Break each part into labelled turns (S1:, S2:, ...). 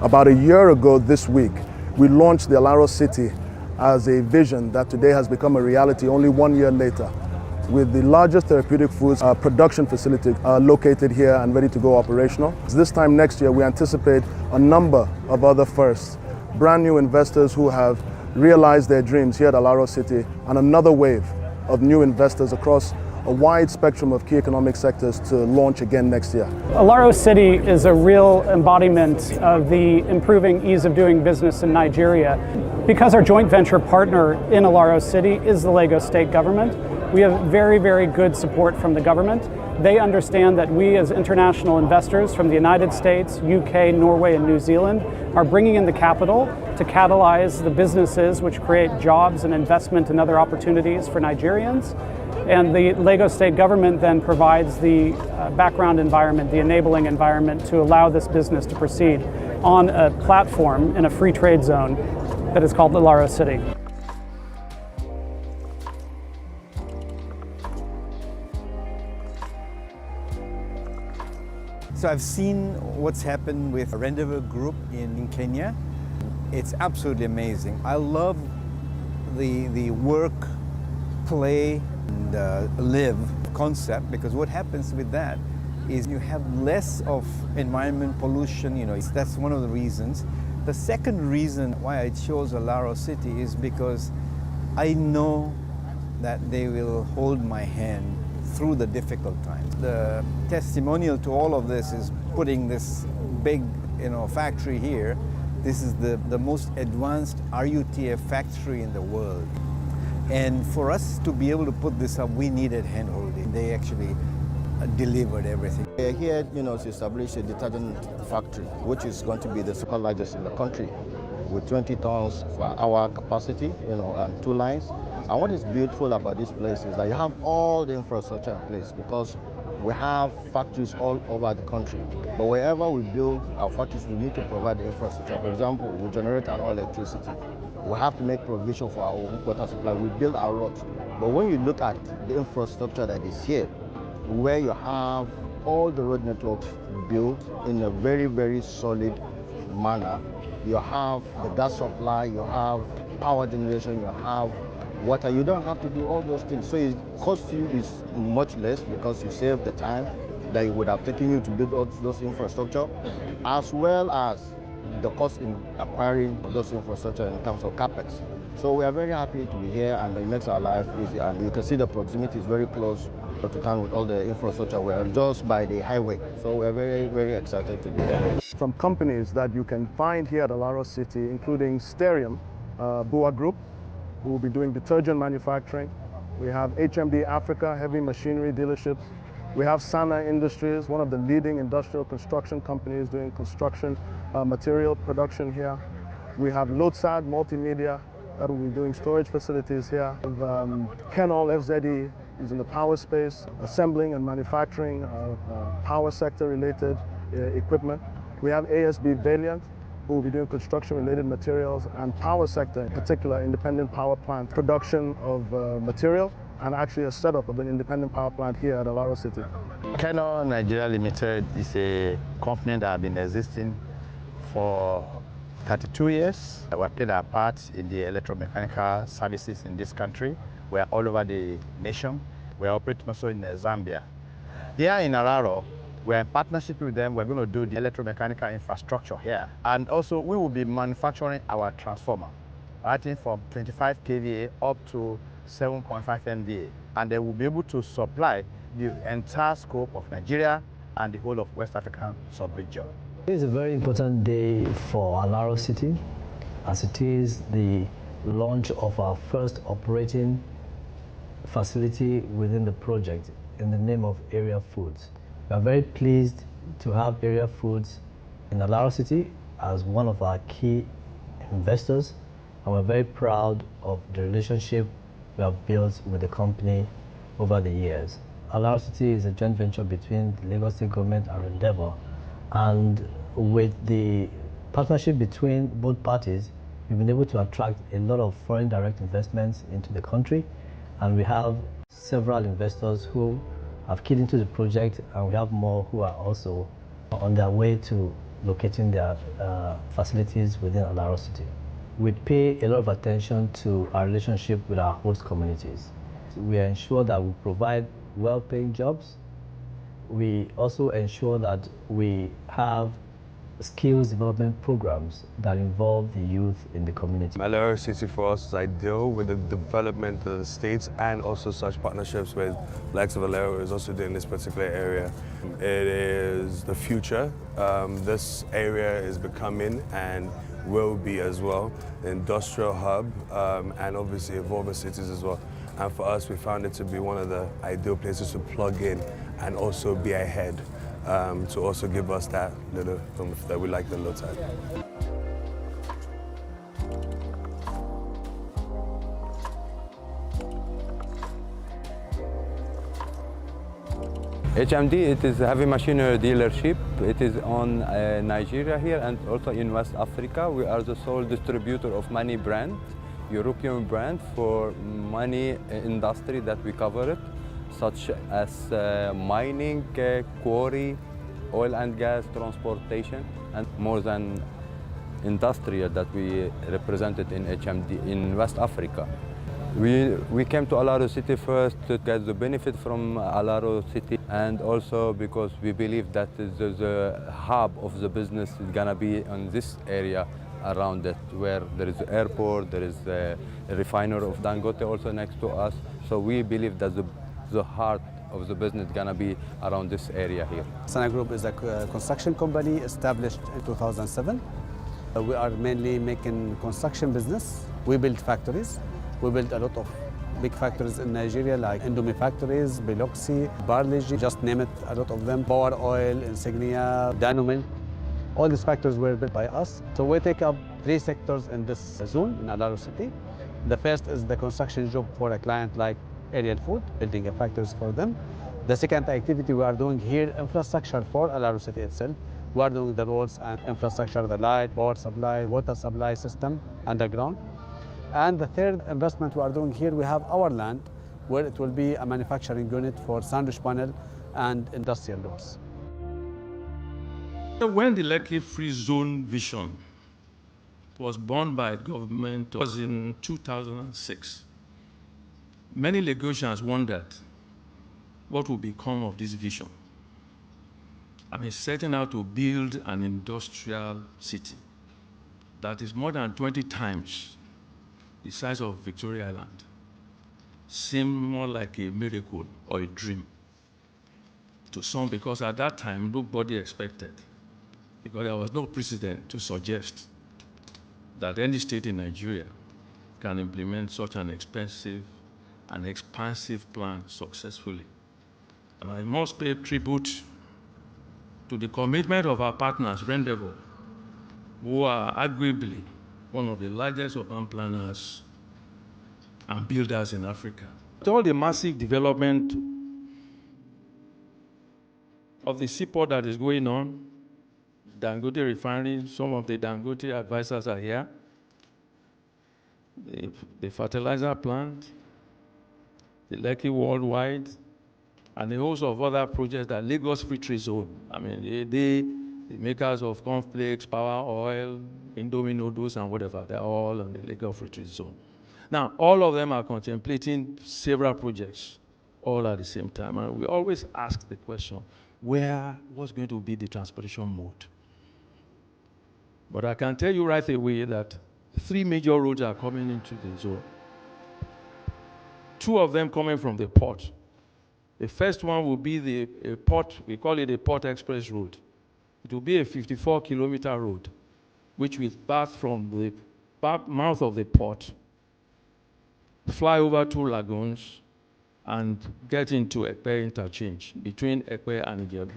S1: About a year ago this week, we launched the Alaro City as a vision that today has become a reality only 1 year later, with the largest therapeutic foods production facility located here and ready to go operational. This time next year, we anticipate a number of other firsts, brand new investors who have realized their dreams here at Alaro City, and another wave of new investors across a wide spectrum of key economic sectors to launch again next year.
S2: Alaro City is a real embodiment of the improving ease of doing business in Nigeria. Because our joint venture partner in Alaro City is the Lagos state government, we have very, very good support from the government. They understand that we as international investors from the United States, UK, Norway, and New Zealand are bringing in the capital to catalyze the businesses which create jobs and investment and other opportunities for Nigerians. And the Lagos state government then provides the background environment, the enabling environment to allow this business to proceed on a platform in a free trade zone that is called Alaro City.
S3: So I've seen what's happened with Rendeavour Group in Kenya. It's absolutely amazing. I love the work, play, and live concept, because what happens with that is you have less of environment pollution. That's one of the reasons. The second reason why I chose Alaro City is because I know that they will hold my hand through the difficult times. The testimonial to all of this is putting this big factory here. This is the most advanced RUTF factory in the world. And for us to be able to put this up, we needed hand-holding. They actually delivered everything.
S4: We're here to establish a detergent factory, which is going to be the second largest in the country, with 20 tons per hour capacity, and 2 lines. And what is beautiful about this place is that you have all the infrastructure in place, because we have factories all over the country. But wherever we build our factories, we need to provide the infrastructure. For example, we generate our own electricity. We have to make provision for our own water supply. We build our roads. But when you look at the infrastructure that is here, where you have all the road networks built in a very, very solid manner, you have the gas supply, you have power generation, you have water. You don't have to do all those things. So it costs you is much less, because you save the time that it would have taken you to build all those infrastructure, as well as the cost in acquiring those infrastructure in terms of capex. So we are very happy to be here, and it makes our life easy. And you can see the proximity is very close to town with all the infrastructure. We are just by the highway. So we are very, very excited to be here.
S1: From companies that you can find here at Alaro City, including Sterium, Bua Group, who will be doing detergent manufacturing. We have HMD Africa, heavy machinery dealerships. We have Sana Industries, one of the leading industrial construction companies doing construction material production here. We have Lotsad Multimedia, that will be doing storage facilities here. We have Kenol FZE, is in the power space, assembling and manufacturing power sector related equipment. We have ASB Valiant, who will be doing construction-related materials and power sector, in particular independent power plant production of material, and actually a setup of an independent power plant here at Alaro City.
S5: Kenol Nigeria Limited is a company that has been existing for 32 years. We have played our part in the electromechanical services in this country. We are all over the nation. We are operating also in Zambia. Here in Alaro, we are in partnership with them. We're going to do the electromechanical infrastructure here. And also, we will be manufacturing our transformer, starting from 25 kVA up to 7.5 MVA. And they will be able to supply the entire scope of Nigeria and the whole of West African sub-region.
S6: It is a very important day for Alaro City, as it is the launch of our first operating facility within the project in the name of Area Foods. We are very pleased to have Area Foods in Alaro City as one of our key investors, and we're very proud of the relationship we have built with the company over the years. Alaro City is a joint venture between the Lagos State government and Rendeavour, and with the partnership between both parties, we've been able to attract a lot of foreign direct investments into the country, and we have several investors who have keyed into the project, and we have more who are also on their way to locating their facilities within Alaro City. We pay a lot of attention to our relationship with our host communities. We ensure that we provide well-paying jobs. We also ensure that we have skills development programs that involve the youth in the community.
S7: Alaro City for us is ideal with the development of the states and also such partnerships with likes of Alaro is also doing this particular area. It is the future. This area is becoming and will be as well an industrial hub and obviously evolving cities as well. And for us, we found it to be one of the ideal places to plug in and also be ahead. To also give us that little that we like to look at.
S8: HMD, it is a heavy machinery dealership. It is on Nigeria here and also in West Africa. We are the sole distributor of many brands, European brands for many industry that we cover it, such as mining, quarry, oil and gas, transportation, and more than industrial that we represented in HMD in West Africa. We came to Alaro City first to get the benefit from Alaro City, and also because we believe that the hub of the business is gonna be in this area around it, where there is an airport, there is a refinery of Dangote also next to us. So we believe that the heart of the business is gonna be around this area here.
S9: Sana Group is a construction company established in 2007. We are mainly making construction business. We build factories. We build a lot of big factories in Nigeria, like Indomie factories, Biloxi, Barley, just name it, a lot of them. Power Oil, Insignia, Dynamil. All these factories were built by us. So we take up 3 sectors in this zone in Alaro City. The first is the construction job for a client like Ariel Food, building a factories for them. The second activity we are doing here, infrastructure for Alaro City itself. We are doing the roads and infrastructure, the light, power supply, water supply system, underground. And the third investment we are doing here, we have our land where it will be a manufacturing unit for sandwich panel and industrial doors.
S10: When the Lekki Free Zone vision was born by government, it was in 2006. Many Lagosians wondered what would become of this vision. I mean, setting out to build an industrial city that is more than 20 times the size of Victoria Island seemed more like a miracle or a dream to some, because at that time, nobody expected, because there was no precedent to suggest that any state in Nigeria can implement such an expensive and expansive plan successfully. And I must pay tribute to the commitment of our partners, Rendeavour, who are arguably one of the largest urban planners and builders in Africa. With all the massive development of the seaport that is going on, Dangote refinery, some of the Dangote advisors are here, the fertilizer plant, the Lekki Worldwide, and a host of other projects that Lagos Free Zone. I mean, the makers of cornflakes, Power Oil, Indomie noodles, and whatever, they're all on the Lagos Free Zone. Now, all of them are contemplating several projects all at the same time. And we always ask the question, what's going to be the transportation mode? But I can tell you right away that 3 major roads are coming into the zone. 2 of them coming from the port. The first one will be the port, we call it a port express road. It will be a 54-kilometer road, which will pass from the mouth of the port, fly over 2 lagoons, and get into Ekpe interchange between Ekpe and Ijebu.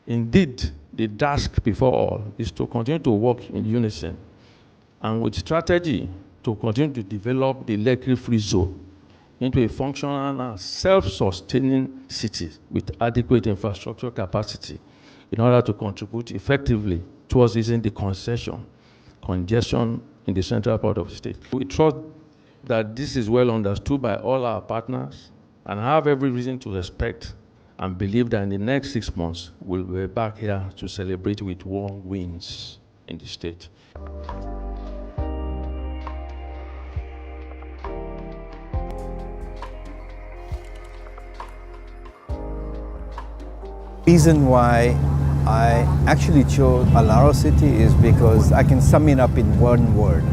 S10: Indeed, the task before all is to continue to work in unison and with strategy to continue to develop the Lekki Free Zone into a functional and self-sustaining city with adequate infrastructure capacity in order to contribute effectively towards easing the congestion in the central part of the state. We trust that this is well understood by all our partners and have every reason to expect and believe that in the next 6 months, we'll be back here to celebrate with warm winds in the state.
S3: Reason why I actually chose Alaro City is because I can sum it up in one word: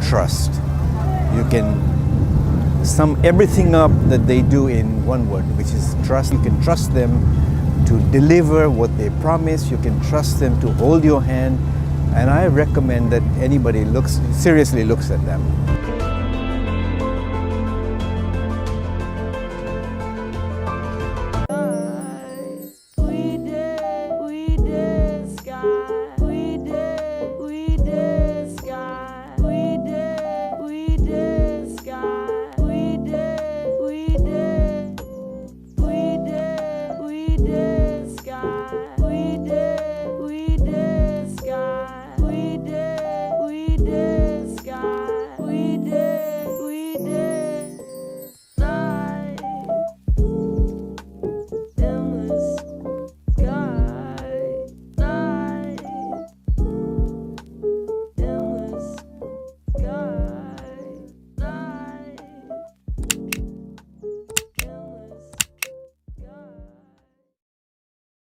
S3: trust. You can sum everything up that they do in one word, which is trust. You can trust them to deliver what they promise. You can trust them to hold your hand, and I recommend that anybody seriously looks at them.